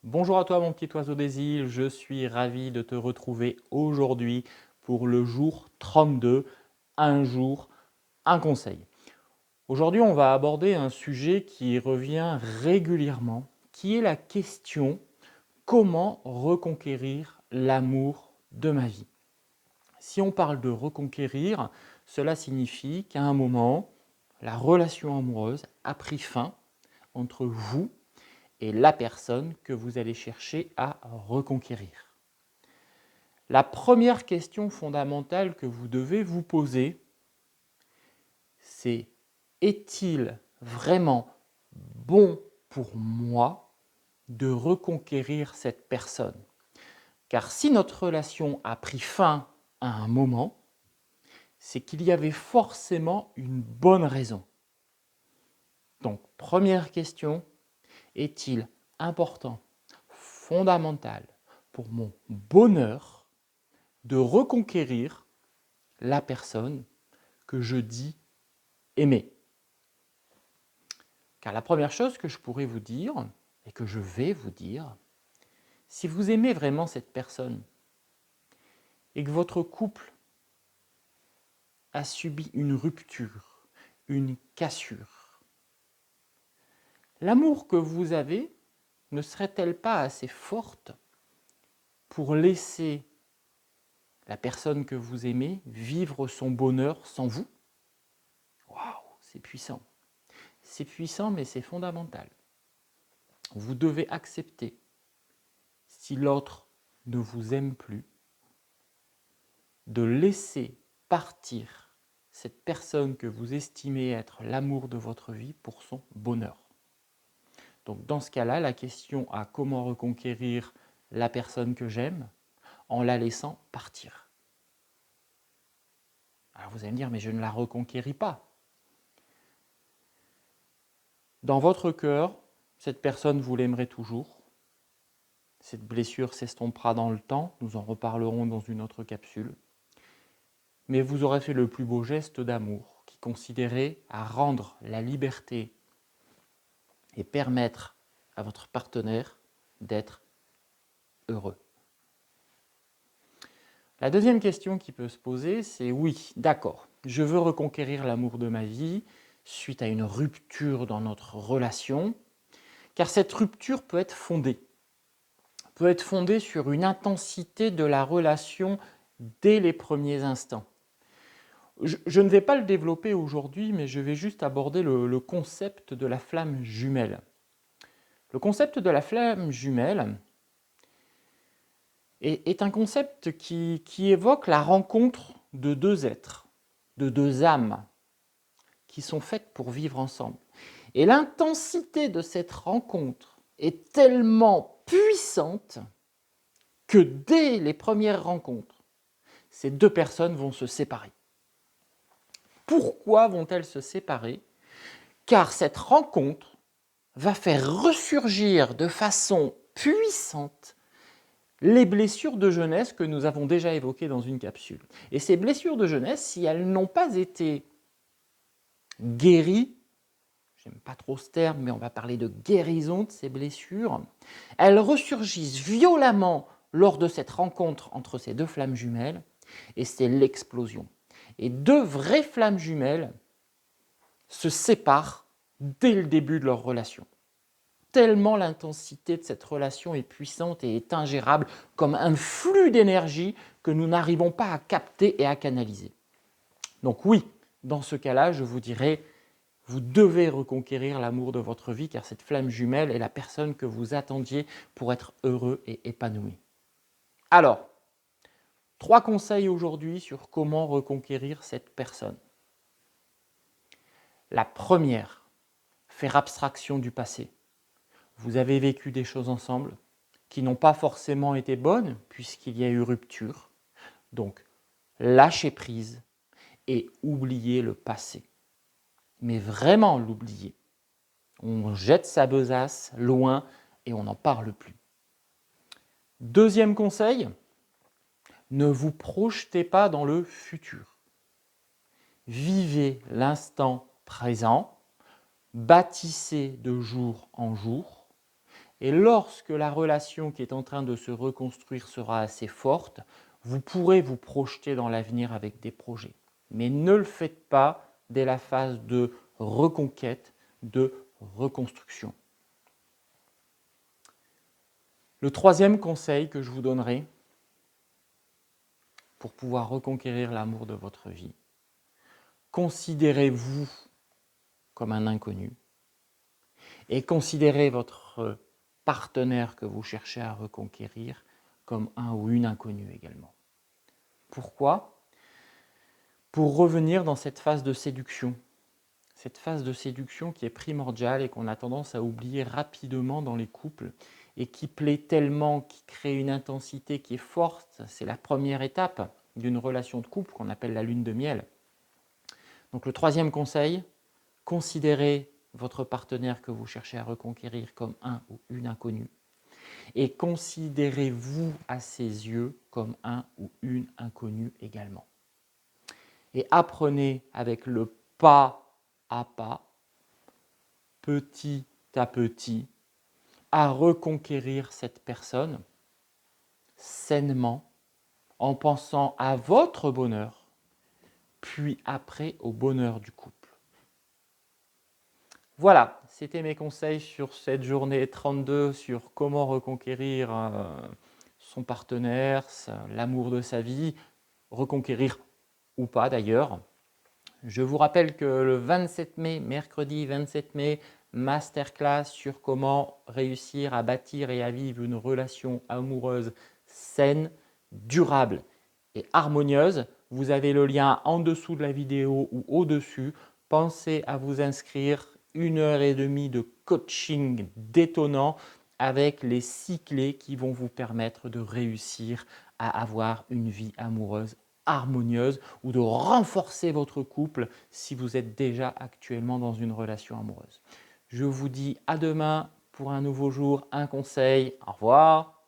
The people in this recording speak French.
Bonjour à toi mon petit oiseau des îles, je suis ravi de te retrouver aujourd'hui pour le jour 32, un jour, un conseil. Aujourd'hui on va aborder un sujet qui revient régulièrement, qui est la question comment reconquérir l'amour de ma vie. Si on parle de reconquérir, cela signifie qu'à un moment, la relation amoureuse a pris fin entre vous et la personne que vous allez chercher à reconquérir. La première question fondamentale que vous devez vous poser, c'est est-il vraiment bon pour moi de reconquérir cette personne? Car si notre relation a pris fin à un moment, c'est qu'il y avait forcément une bonne raison. Donc, première question, est-il important, fondamental pour mon bonheur de reconquérir la personne que je dis aimer? Car la première chose que je pourrais vous dire, et que je vais vous dire, si vous aimez vraiment cette personne et que votre couple a subi une rupture, une cassure, l'amour que vous avez ne serait-elle pas assez forte pour laisser la personne que vous aimez vivre son bonheur sans vous? Waouh, c'est puissant. C'est puissant, mais c'est fondamental. Vous devez accepter, si l'autre ne vous aime plus, de laisser partir cette personne que vous estimez être l'amour de votre vie pour son bonheur. Donc dans ce cas-là, la question à comment reconquérir la personne que j'aime en la laissant partir. Alors vous allez me dire, mais je ne la reconquéris pas. Dans votre cœur, cette personne, vous l'aimerez toujours. Cette blessure s'estompera dans le temps, nous en reparlerons dans une autre capsule. Mais vous aurez fait le plus beau geste d'amour qui consisterait à rendre la liberté et permettre à votre partenaire d'être heureux. La deuxième question qui peut se poser, c'est oui, d'accord, je veux reconquérir l'amour de ma vie suite à une rupture dans notre relation, car cette rupture peut être fondée sur une intensité de la relation dès les premiers instants. Je ne vais pas le développer aujourd'hui, mais je vais juste aborder le concept de la flamme jumelle. Le concept de la flamme jumelle est un concept qui évoque la rencontre de deux êtres, de deux âmes, qui sont faites pour vivre ensemble. Et l'intensité de cette rencontre est tellement puissante que dès les premières rencontres, ces deux personnes vont se séparer. Pourquoi vont-elles se séparer? Car cette rencontre va faire ressurgir de façon puissante les blessures de jeunesse que nous avons déjà évoquées dans une capsule. Et ces blessures de jeunesse, si elles n'ont pas été guéries, j'aime pas trop ce terme, mais on va parler de guérison de ces blessures, elles ressurgissent violemment lors de cette rencontre entre ces deux flammes jumelles, et c'est l'explosion. Et deux vraies flammes jumelles se séparent dès le début de leur relation. Tellement l'intensité de cette relation est puissante et est ingérable comme un flux d'énergie que nous n'arrivons pas à capter et à canaliser. Donc oui, dans ce cas-là, je vous dirais, vous devez reconquérir l'amour de votre vie car cette flamme jumelle est la personne que vous attendiez pour être heureux et épanoui. Alors, 3 conseils aujourd'hui sur comment reconquérir cette personne. La première, faire abstraction du passé. Vous avez vécu des choses ensemble qui n'ont pas forcément été bonnes puisqu'il y a eu rupture. Donc, lâchez prise et oubliez le passé. Mais vraiment l'oublier. On jette sa besace loin et on n'en parle plus. Deuxième conseil, ne vous projetez pas dans le futur. Vivez l'instant présent, bâtissez de jour en jour, Et lorsque la relation qui est en train de se reconstruire sera assez forte, vous pourrez vous projeter dans l'avenir avec des projets. Mais ne le faites pas dès la phase de reconquête, de reconstruction. Le troisième conseil que je vous donnerai pour pouvoir reconquérir l'amour de votre vie, considérez-vous comme un inconnu et considérez votre partenaire que vous cherchez à reconquérir comme un ou une inconnue également. Pourquoi ? Pour revenir dans cette phase de séduction. Cette phase de séduction qui est primordiale et qu'on a tendance à oublier rapidement dans les couples et qui plaît tellement, qui crée une intensité qui est forte. C'est la première étape d'une relation de couple qu'on appelle la lune de miel. Donc le troisième conseil, considérez votre partenaire que vous cherchez à reconquérir comme un ou une inconnue et considérez-vous à ses yeux comme un ou une inconnue également. Et apprenez avec le pas à pas, petit à petit, à reconquérir cette personne sainement en pensant à votre bonheur, puis après au bonheur du couple. Voilà, c'était mes conseils sur cette journée 32 sur comment reconquérir son partenaire, l'amour de sa vie, reconquérir ou pas d'ailleurs. Je vous rappelle que le 27 mai, mercredi 27 mai, masterclass sur comment réussir à bâtir et à vivre une relation amoureuse saine, durable et harmonieuse. Vous avez le lien en dessous de la vidéo ou au-dessus. Pensez à vous inscrire, 1h30 de coaching détonnant avec les 6 clés qui vont vous permettre de réussir à avoir une vie amoureuse harmonieuse ou de renforcer votre couple si vous êtes déjà actuellement dans une relation amoureuse. Je vous dis à demain pour un nouveau jour, un conseil. Au revoir.